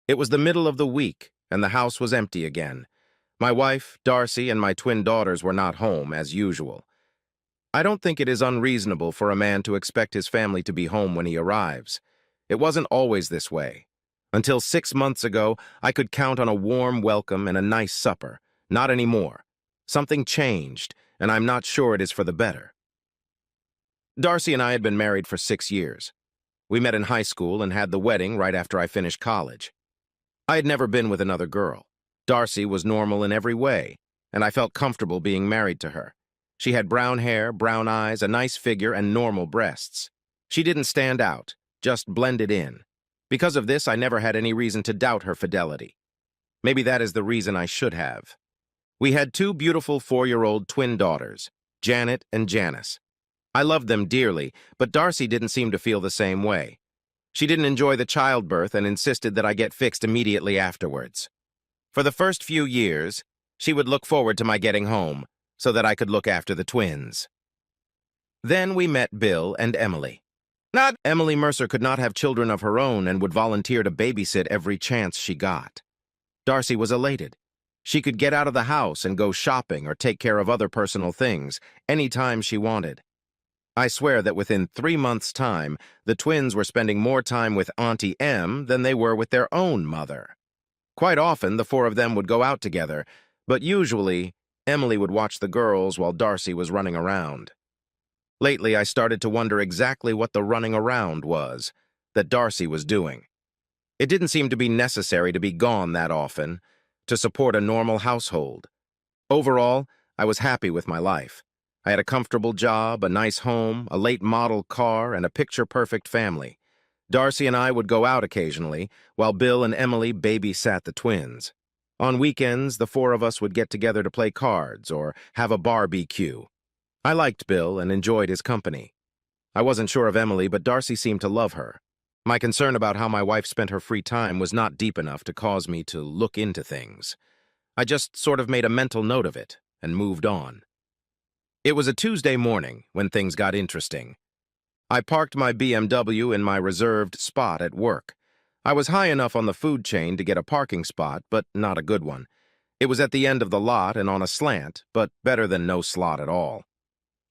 It was the middle of the week, and the house was empty again. My wife, Darcy, and my twin daughters were not home, as usual. I don't think it is unreasonable for a man to expect his family to be home when he arrives. It wasn't always this way. Until 6 months ago, I could count on a warm welcome and a nice supper. Not anymore. Something changed, and I'm not sure it is for the better. Darcy and I had been married for 6 years. We met in high school and had the wedding right after I finished college. I had never been with another girl. Darcy was normal in every way, and I felt comfortable being married to her. She had brown hair, brown eyes, a nice figure, and normal breasts. She didn't stand out, just blended in. Because of this, I never had any reason to doubt her fidelity. Maybe that is the reason I should have. We had two beautiful 4-year-old twin daughters, Janet and Janice. I loved them dearly, but Darcy didn't seem to feel the same way. She didn't enjoy the childbirth and insisted that I get fixed immediately afterwards. For the first few years, she would look forward to my getting home so that I could look after the twins. Then we met Bill and Emily. Not Emily Mercer could not have children of her own and would volunteer to babysit every chance she got. Darcy was elated. She could get out of the house and go shopping or take care of other personal things anytime she wanted. I swear that within 3 months' time, the twins were spending more time with Auntie Em than they were with their own mother. Quite often, the four of them would go out together, but usually, Emily would watch the girls while Darcy was running around. Lately, I started to wonder exactly what the running around was that Darcy was doing. It didn't seem to be necessary to be gone that often to support a normal household. Overall, I was happy with my life. I had a comfortable job, a nice home, a late-model car, and a picture-perfect family. Darcy and I would go out occasionally, while Bill and Emily babysat the twins. On weekends, the four of us would get together to play cards or have a barbecue. I liked Bill and enjoyed his company. I wasn't sure of Emily, but Darcy seemed to love her. My concern about how my wife spent her free time was not deep enough to cause me to look into things. I just sort of made a mental note of it and moved on. It was a Tuesday morning when things got interesting. I parked my BMW in my reserved spot at work. I was high enough on the food chain to get a parking spot, but not a good one. It was at the end of the lot and on a slant, but better than no slot at all.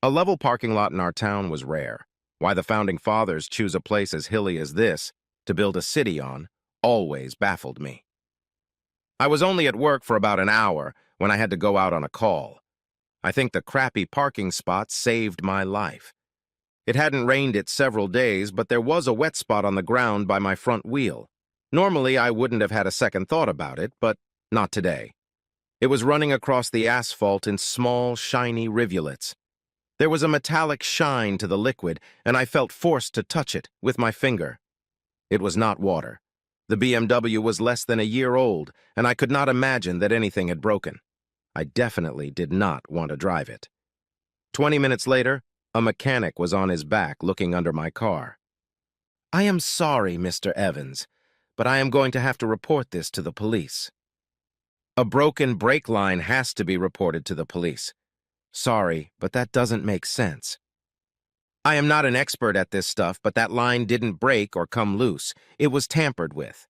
A level parking lot in our town was rare. Why the founding fathers choose a place as hilly as this to build a city on always baffled me. I was only at work for about an hour when I had to go out on a call. I think the crappy parking spot saved my life. It hadn't rained it several days, but there was a wet spot on the ground by my front wheel. Normally, I wouldn't have had a second thought about it, but not today. It was running across the asphalt in small, shiny rivulets. There was a metallic shine to the liquid, and I felt forced to touch it with my finger. It was not water. The BMW was less than a year old, and I could not imagine that anything had broken. I definitely did not want to drive it. 20 minutes later, a mechanic was on his back looking under my car. "I am sorry, Mr. Evans, but I am going to have to report this to the police." A broken brake line has to be reported to the police. Sorry, but that doesn't make sense. I am not an expert at this stuff, but that line didn't break or come loose. It was tampered with.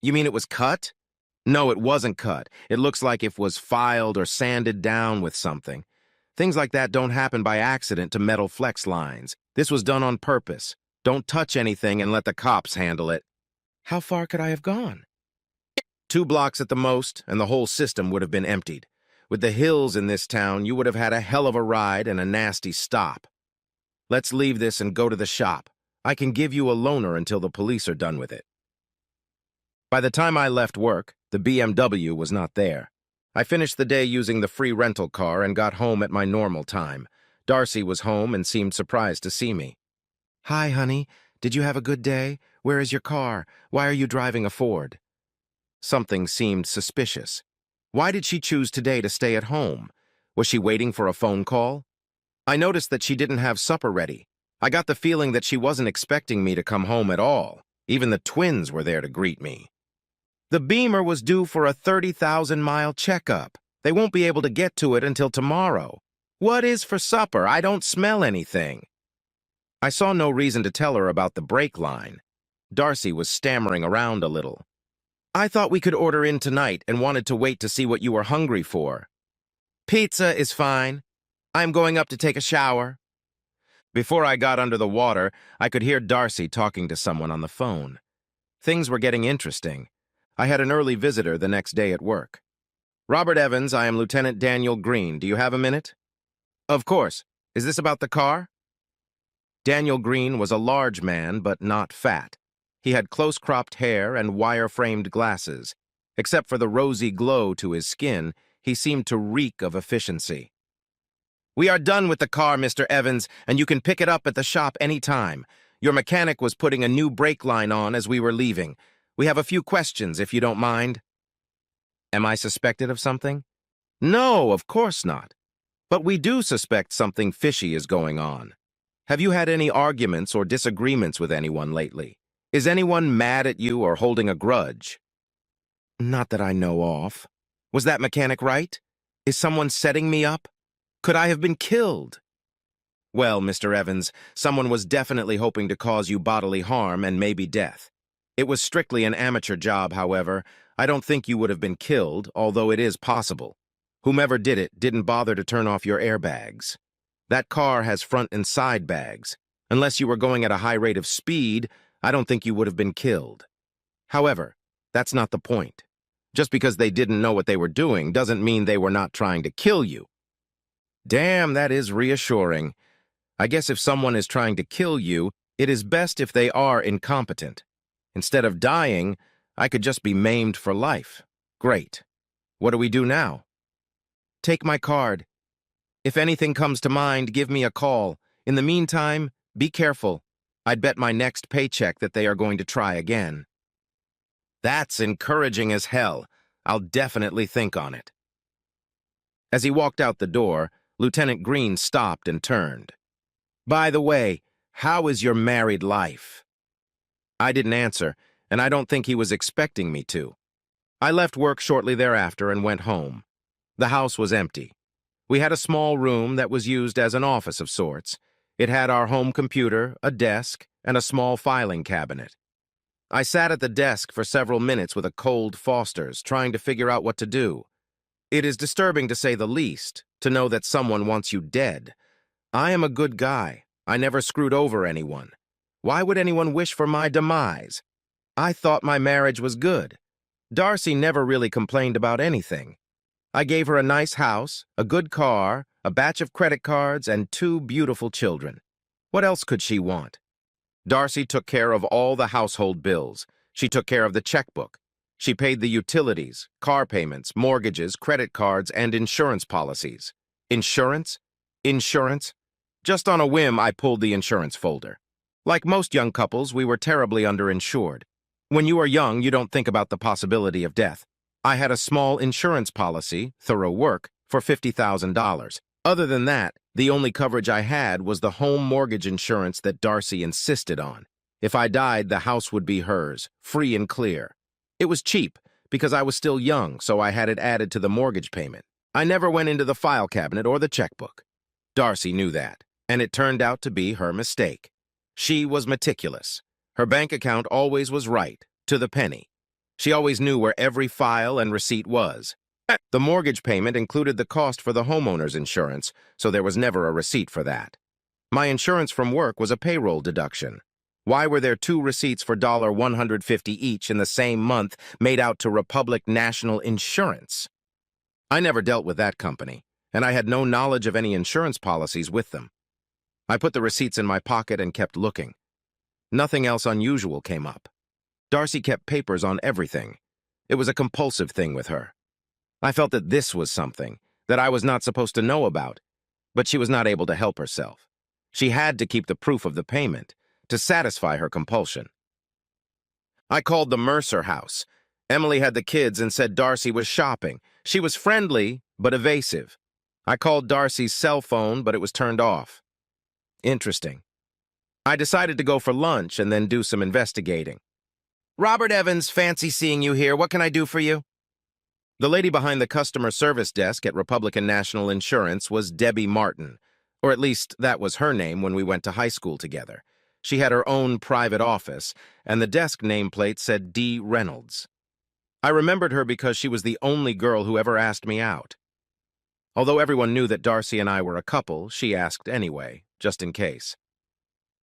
You mean it was cut? No, it wasn't cut. It looks like it was filed or sanded down with something. Things like that don't happen by accident to metal flex lines. This was done on purpose. Don't touch anything and let the cops handle it. How far could I have gone? 2 blocks at the most, and the whole system would have been emptied. With the hills in this town, you would have had a hell of a ride and a nasty stop. Let's leave this and go to the shop. I can give you a loaner until the police are done with it. By the time I left work, the BMW was not there. I finished the day using the free rental car and got home at my normal time. Darcy was home and seemed surprised to see me. "Hi, honey. Did you have a good day? Where is your car? Why are you driving a Ford?" Something seemed suspicious. Why did she choose today to stay at home? Was she waiting for a phone call? I noticed that she didn't have supper ready. I got the feeling that she wasn't expecting me to come home at all. Even the twins were there to greet me. The Beamer was due for a 30,000-mile checkup. They won't be able to get to it until tomorrow. What is for supper? I don't smell anything. I saw no reason to tell her about the brake line. Darcy was stammering around a little. I thought we could order in tonight and wanted to wait to see what you were hungry for. Pizza is fine. I'm going up to take a shower. Before I got under the water, I could hear Darcy talking to someone on the phone. Things were getting interesting. I had an early visitor the next day at work. Robert Evans, I am Lieutenant Daniel Green. Do you have a minute? Of course. Is this about the car? Daniel Green was a large man, but not fat. He had close-cropped hair and wire-framed glasses. Except for the rosy glow to his skin, he seemed to reek of efficiency. We are done with the car, Mr. Evans, and you can pick it up at the shop any time. Your mechanic was putting a new brake line on as we were leaving. We have a few questions, if you don't mind. Am I suspected of something? No, of course not. But we do suspect something fishy is going on. Have you had any arguments or disagreements with anyone lately? Is anyone mad at you or holding a grudge? Not that I know of. Was that mechanic right? Is someone setting me up? Could I have been killed? Well, Mr. Evans, someone was definitely hoping to cause you bodily harm and maybe death. It was strictly an amateur job, however. I don't think you would have been killed, although it is possible. Whomever did it didn't bother to turn off your airbags. That car has front and side bags. Unless you were going at a high rate of speed, I don't think you would have been killed. However, that's not the point. Just because they didn't know what they were doing doesn't mean they were not trying to kill you. Damn, that is reassuring. I guess if someone is trying to kill you, it is best if they are incompetent. Instead of dying, I could just be maimed for life. Great. What do we do now? Take my card. If anything comes to mind, give me a call. In the meantime, be careful. I'd bet my next paycheck that they are going to try again. That's encouraging as hell. I'll definitely think on it. As he walked out the door, Lieutenant Green stopped and turned. By the way, how is your married life? I didn't answer, and I don't think he was expecting me to. I left work shortly thereafter and went home. The house was empty. We had a small room that was used as an office of sorts. It had our home computer, a desk, and a small filing cabinet. I sat at the desk for several minutes with a cold Foster's, trying to figure out what to do. It is disturbing, to say the least, to know that someone wants you dead. I am a good guy. I never screwed over anyone. Why would anyone wish for my demise? I thought my marriage was good. Darcy never really complained about anything. I gave her a nice house, a good car, a batch of credit cards, and 2 beautiful children. What else could she want? Darcy took care of all the household bills. She took care of the checkbook. She paid the utilities, car payments, mortgages, credit cards, and insurance policies. Insurance? Insurance? Just on a whim, I pulled the insurance folder. Like most young couples, we were terribly underinsured. When you are young, you don't think about the possibility of death. I had a small insurance policy, thorough work, for $50,000. Other than that, the only coverage I had was the home mortgage insurance that Darcy insisted on. If I died, the house would be hers, free and clear. It was cheap, because I was still young, so I had it added to the mortgage payment. I never went into the file cabinet or the checkbook. Darcy knew that, and it turned out to be her mistake. She was meticulous. Her bank account always was right, to the penny. She always knew where every file and receipt was. The mortgage payment included the cost for the homeowner's insurance, so there was never a receipt for that. My insurance from work was a payroll deduction. Why were there 2 receipts for $150 each in the same month made out to Republic National Insurance? I never dealt with that company, and I had no knowledge of any insurance policies with them. I put the receipts in my pocket and kept looking. Nothing else unusual came up. Darcy kept papers on everything. It was a compulsive thing with her. I felt that this was something that I was not supposed to know about, but she was not able to help herself. She had to keep the proof of the payment to satisfy her compulsion. I called the Mercer house. Emily had the kids and said Darcy was shopping. She was friendly, but evasive. I called Darcy's cell phone, but it was turned off. Interesting. I decided to go for lunch and then do some investigating. Robert Evans, fancy seeing you here. What can I do for you? The lady behind the customer service desk at Republican National Insurance was Debbie Martin, or at least that was her name when we went to high school together. She had her own private office, and the desk nameplate said D. Reynolds. I remembered her because she was the only girl who ever asked me out. Although everyone knew that Darcy and I were a couple, she asked anyway, just in case.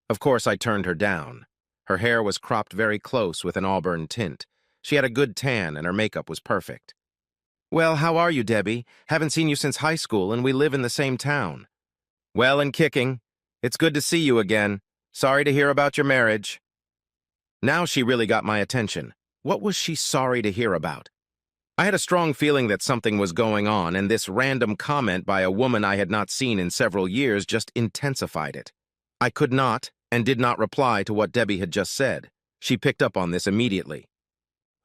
Of course, I turned her down. Her hair was cropped very close with an auburn tint. She had a good tan and her makeup was perfect. "Well, how are you, Debbie? Haven't seen you since high school and we live in the same town." "Well and kicking. It's good to see you again. Sorry to hear about your marriage." Now she really got my attention. What was she sorry to hear about? I had a strong feeling that something was going on, and this random comment by a woman I had not seen in several years just intensified it. I could not and did not reply to what Debbie had just said. She picked up on this immediately.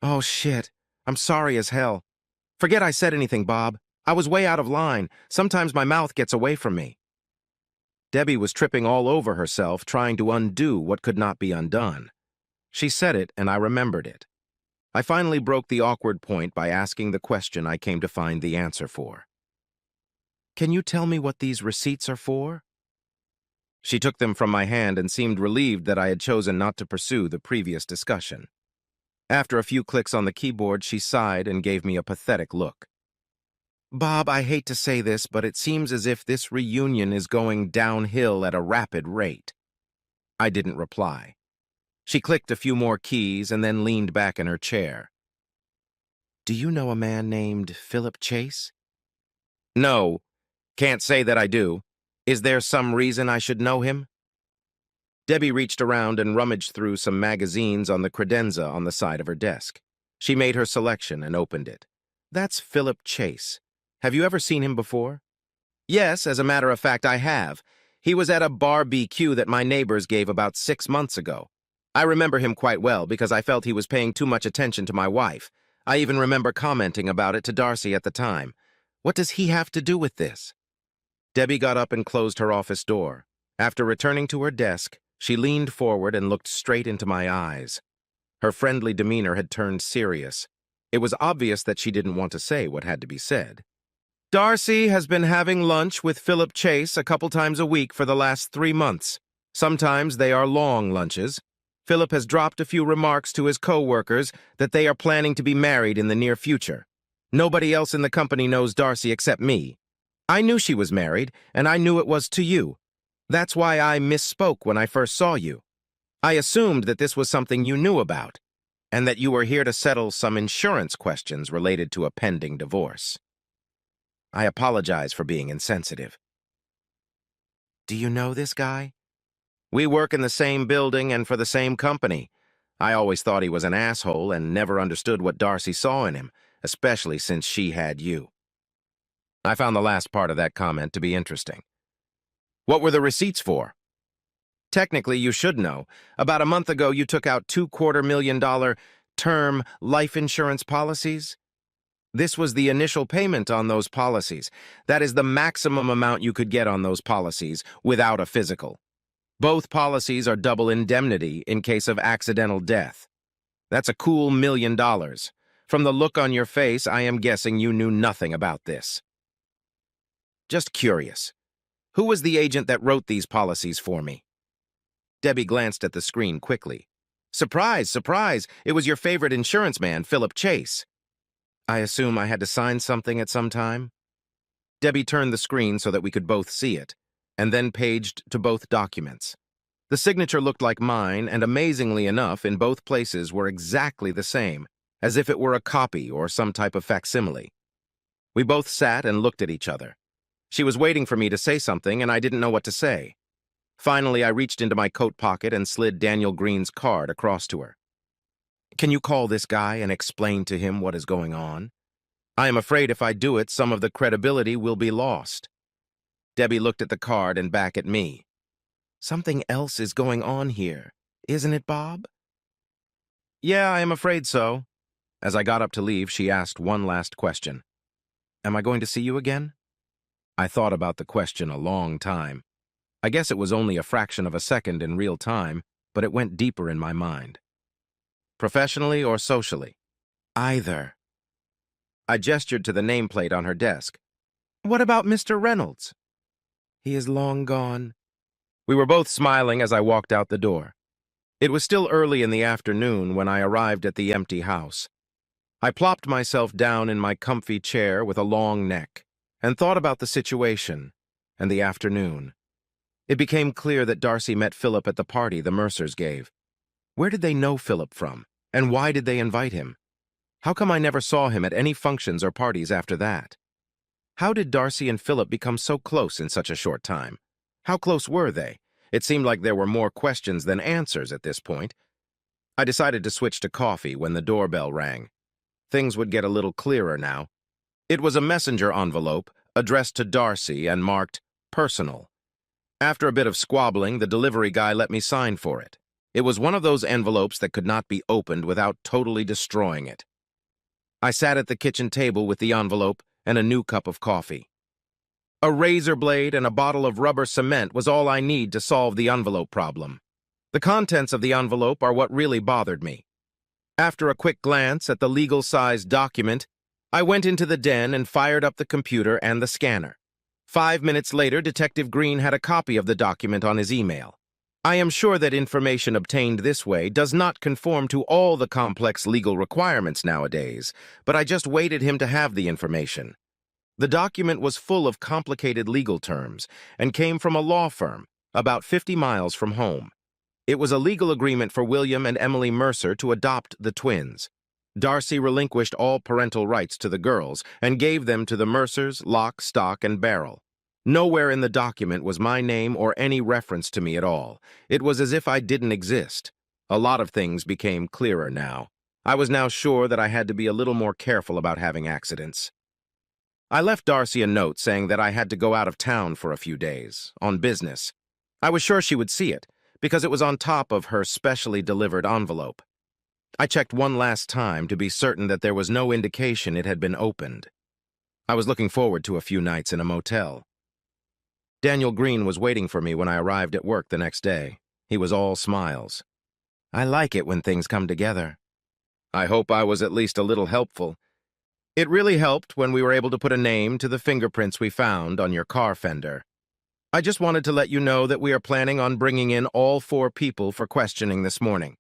"Oh, shit. I'm sorry as hell. Forget I said anything, Bob. I was way out of line. Sometimes my mouth gets away from me." Debbie was tripping all over herself, trying to undo what could not be undone. She said it, and I remembered it. I finally broke the awkward point by asking the question I came to find the answer for. "Can you tell me what these receipts are for?" She took them from my hand and seemed relieved that I had chosen not to pursue the previous discussion. After a few clicks on the keyboard, she sighed and gave me a pathetic look. "Bob, I hate to say this, but it seems as if this reunion is going downhill at a rapid rate." I didn't reply. She clicked a few more keys and then leaned back in her chair. "Do you know a man named Philip Chase?" "No, can't say that I do. Is there some reason I should know him?" Debbie reached around and rummaged through some magazines on the credenza on the side of her desk. She made her selection and opened it. "That's Philip Chase. Have you ever seen him before?" "Yes, as a matter of fact, I have. He was at a barbecue that my neighbors gave about 6 months ago. I remember him quite well because I felt he was paying too much attention to my wife. I even remember commenting about it to Darcy at the time. What does he have to do with this?" Debbie got up and closed her office door. After returning to her desk, she leaned forward and looked straight into my eyes. Her friendly demeanor had turned serious. It was obvious that she didn't want to say what had to be said. "Darcy has been having lunch with Philip Chase a couple times a week for the last 3 months. Sometimes they are long lunches. Philip has dropped a few remarks to his co-workers that they are planning to be married in the near future. Nobody else in the company knows Darcy except me. I knew she was married, and I knew it was to you. That's why I misspoke when I first saw you. I assumed that this was something you knew about, and that you were here to settle some insurance questions related to a pending divorce. I apologize for being insensitive." "Do you know this guy?" "We work in the same building and for the same company. I always thought he was an asshole and never understood what Darcy saw in him, especially since she had you." I found the last part of that comment to be interesting. "What were the receipts for?" "Technically, you should know. About a month ago, you took out $250,000 term life insurance policies. This was the initial payment on those policies. That is the maximum amount you could get on those policies without a physical. Both policies are double indemnity in case of accidental death. That's a cool $1,000,000. From the look on your face, I am guessing you knew nothing about this." "Just curious. Who was the agent that wrote these policies for me?" Debbie glanced at the screen quickly. "Surprise, surprise! It was your favorite insurance man, Philip Chase." "I assume I had to sign something at some time?" Debbie turned the screen so that we could both see it, and then paged to both documents. The signature looked like mine, and amazingly enough, in both places were exactly the same, as if it were a copy or some type of facsimile. We both sat and looked at each other. She was waiting for me to say something, and I didn't know what to say. Finally, I reached into my coat pocket and slid Daniel Green's card across to her. "Can you call this guy and explain to him what is going on? I am afraid if I do it, some of the credibility will be lost." Debbie looked at the card and back at me. "Something else is going on here, isn't it, Bob?" "Yeah, I am afraid so." As I got up to leave, she asked one last question. "Am I going to see you again?" I thought about the question a long time. I guess it was only a fraction of a second in real time, but it went deeper in my mind. "Professionally or socially?" "Either." I gestured to the nameplate on her desk. "What about Mr. Reynolds?" "He is long gone." We were both smiling as I walked out the door. It was still early in the afternoon when I arrived at the empty house. I plopped myself down in my comfy chair with a long neck and thought about the situation and the afternoon. It became clear that Darcy met Philip at the party the Mercers gave. Where did they know Philip from, and why did they invite him? How come I never saw him at any functions or parties after that? How did Darcy and Philip become so close in such a short time? How close were they? It seemed like there were more questions than answers at this point. I decided to switch to coffee when the doorbell rang. Things would get a little clearer now. It was a messenger envelope addressed to Darcy and marked personal. After a bit of squabbling, the delivery guy let me sign for it. It was one of those envelopes that could not be opened without totally destroying it. I sat at the kitchen table with the envelope and a new cup of coffee. A razor blade and a bottle of rubber cement was all I need to solve the envelope problem. The contents of the envelope are what really bothered me. After a quick glance at the legal-sized document, I went into the den and fired up the computer and the scanner. 5 minutes later, Detective Green had a copy of the document on his email. I am sure that information obtained this way does not conform to all the complex legal requirements nowadays, but I just waited him to have the information. The document was full of complicated legal terms and came from a law firm about 50 miles from home. It was a legal agreement for William and Emily Mercer to adopt the twins. Darcy relinquished all parental rights to the girls and gave them to the Mercers, lock, stock, and barrel. Nowhere in the document was my name or any reference to me at all. It was as if I didn't exist. A lot of things became clearer now. I was now sure that I had to be a little more careful about having accidents. I left Darcy a note saying that I had to go out of town for a few days, on business. I was sure she would see it, because it was on top of her specially delivered envelope. I checked one last time to be certain that there was no indication it had been opened. I was looking forward to a few nights in a motel. Daniel Green was waiting for me when I arrived at work the next day. He was all smiles. I like it when things come together. I hope I was at least a little helpful. It really helped when we were able to put a name to the fingerprints we found on your car fender. I just wanted to let you know that we are planning on bringing in all 4 people for questioning this morning.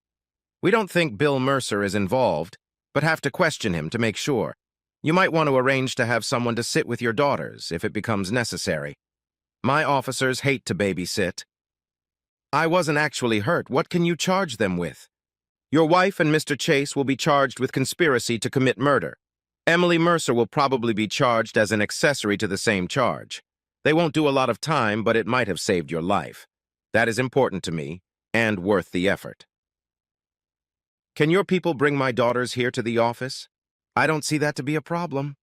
We don't think Bill Mercer is involved, but have to question him to make sure. You might want to arrange to have someone to sit with your daughters if it becomes necessary. My officers hate to babysit. I wasn't actually hurt. What can you charge them with? Your wife and Mr. Chase will be charged with conspiracy to commit murder. Emily Mercer will probably be charged as an accessory to the same charge. They won't do a lot of time, but it might have saved your life. That is important to me, and worth the effort. Can your people bring my daughters here to the office? I don't see that to be a problem.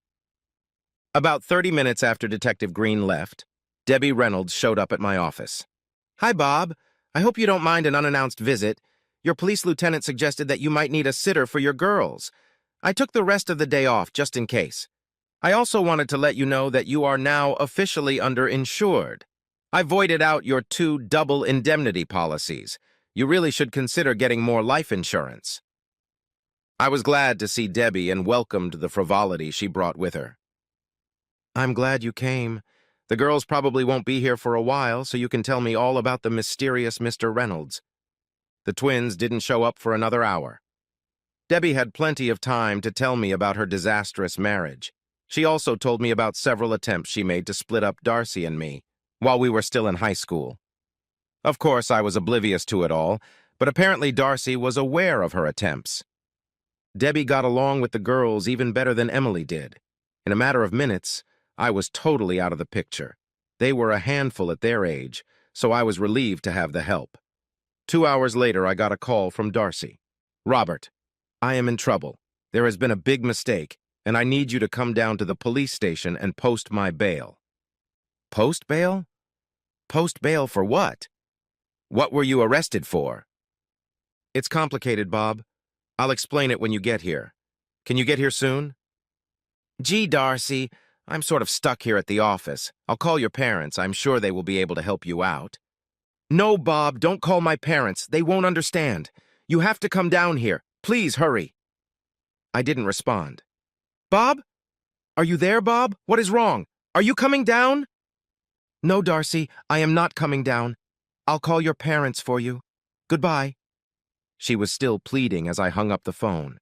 About 30 minutes after Detective Green left, Debbie Reynolds showed up at my office. Hi, Bob. I hope you don't mind an unannounced visit. Your police lieutenant suggested that you might need a sitter for your girls. I took the rest of the day off just in case. I also wanted to let you know that you are now officially underinsured. I voided out your 2 double indemnity policies. You really should consider getting more life insurance. I was glad to see Debbie and welcomed the frivolity she brought with her. I'm glad you came. The girls probably won't be here for a while, so you can tell me all about the mysterious Mr. Reynolds. The twins didn't show up for another hour. Debbie had plenty of time to tell me about her disastrous marriage. She also told me about several attempts she made to split up Darcy and me while we were still in high school. Of course, I was oblivious to it all, but apparently Darcy was aware of her attempts. Debbie got along with the girls even better than Emily did. In a matter of minutes, I was totally out of the picture. They were a handful at their age, so I was relieved to have the help. 2 hours later, I got a call from Darcy. Robert, I am in trouble. There has been a big mistake, and I need you to come down to the police station and post my bail. Post bail? Post bail for what? What were you arrested for? It's complicated, Bob. I'll explain it when you get here. Can you get here soon? Gee, Darcy, I'm sort of stuck here at the office. I'll call your parents. I'm sure they will be able to help you out. No, Bob, don't call my parents. They won't understand. You have to come down here. Please hurry. I didn't respond. Bob? Are you there, Bob? What is wrong? Are you coming down? No, Darcy, I am not coming down. I'll call your parents for you. Goodbye. She was still pleading as I hung up the phone.